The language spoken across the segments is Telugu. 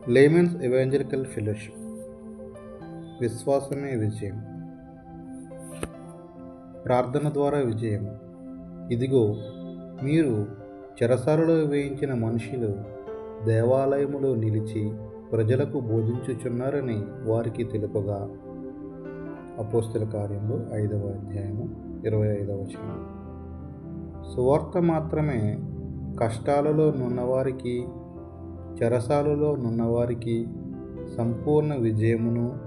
Layman's evangelical fellowship. విశ్వాసమే విజయం. ప్రార్థన ద్వారా విజయం. ఇదిగో, మీరు చెరసాలలో వేయించిన మనుషులు దేవాలయములో నిలిచి ప్రజలకు బోధించుచున్నారని వారికి తెలుపగా. అపోస్తల కార్యములు 5వ అధ్యాయము 25వ వచనం. సువార్త మాత్రమే కష్టాలలో నున్నవారికి, చెరసాలలో నున్నవారికి సంపూర్ణ విజయమును,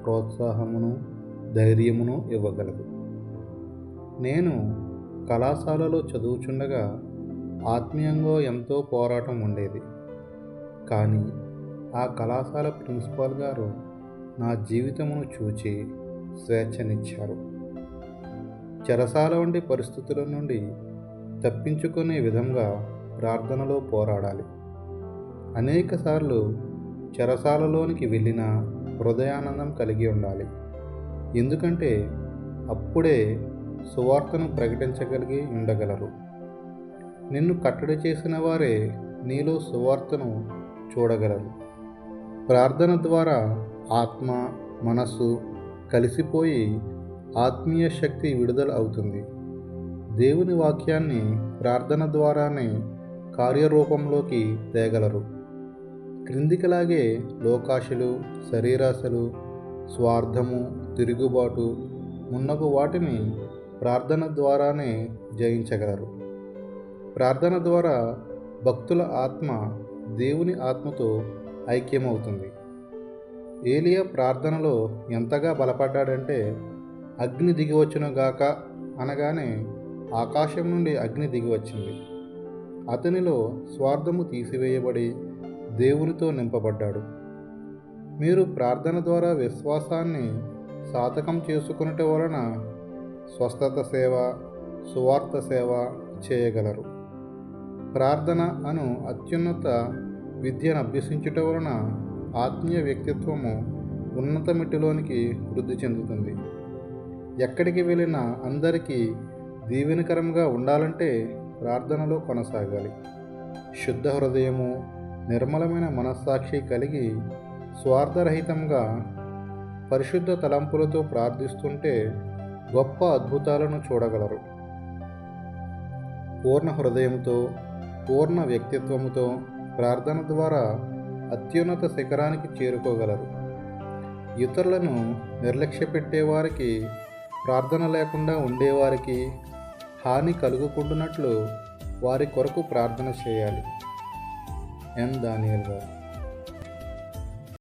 ప్రోత్సాహమును, ధైర్యమును ఇవ్వగలదు. నేను కళాశాలలో చదువుచుండగా ఆత్మీయంగా ఎంతో పోరాటం ఉండేది. కానీ ఆ కళాశాల ప్రిన్సిపాల్ గారు నా జీవితమును చూచి స్వేచ్ఛనిచ్చారు. చెరసాల వంటి పరిస్థితుల నుండి తప్పించుకునే విధంగా ప్రార్థనలో పోరాడాలి. అనేకసార్లు చెరసాలలోనికి వెళ్ళిన హృదయానందం కలిగి ఉండాలి. ఎందుకంటే అప్పుడే సువార్తను ప్రకటించగలిగి ఉండగలరు. నిన్ను కట్టడి చేసిన వారే నీలో సువార్తను చూడగలరు. ప్రార్థన ద్వారా ఆత్మ, మనస్సు కలిసిపోయి ఆత్మీయ శక్తి విడుదల అవుతుంది. దేవుని వాక్యాన్ని ప్రార్థన ద్వారానే కార్యరూపంలోకి తేగలరు. క్రిందికిలాగే లోకాశలు, శరీరాశలు, స్వార్థము, తిరుగుబాటు మున్నగు వాటిని ప్రార్థన ద్వారానే జయించగలరు. ప్రార్థన ద్వారా భక్తుల ఆత్మ దేవుని ఆత్మతో ఐక్యమవుతుంది. ఏలియా ప్రార్థనలో ఎంతగా బలపడ్డాడంటే, అగ్ని దిగివచ్చునుగాక అనగానే ఆకాశం నుండి అగ్ని దిగివచ్చింది. అతనిలో స్వార్థము తీసివేయబడి దేవునితో నింపబడ్డాడు. మీరు ప్రార్థన ద్వారా విశ్వాసాన్ని సాధకం చేసుకున్నట వలన స్వస్థత సేవ, సువార్త సేవ చేయగలరు. ప్రార్థన అను అత్యున్నత విద్యను అభ్యసించుట వలన ఆత్మీయ వ్యక్తిత్వము ఉన్నత మెట్టులోనికి వృద్ధి చెందుతుంది. ఎక్కడికి వెళ్ళినా అందరికీ దీవెనకరంగా ఉండాలంటే ప్రార్థనలో కొనసాగాలి. శుద్ధ హృదయము, నిర్మలమైన మనస్సాక్షి కలిగి స్వార్థరహితంగా పరిశుద్ధ తలంపులతో ప్రార్థిస్తుంటే గొప్ప అద్భుతాలను చూడగలరు. పూర్ణ హృదయంతో, పూర్ణ వ్యక్తిత్వముతో ప్రార్థన ద్వారా అత్యున్నత శిఖరానికి చేరుకోగలరు. ఇతరులను నిర్లక్ష్యపెట్టేవారికి, ప్రార్థన లేకుండా ఉండేవారికి హాని కలుగుకుంటున్నట్లు వారి కొరకు ప్రార్థన చేయాలి. ఎన్. దానియేల్ గారు.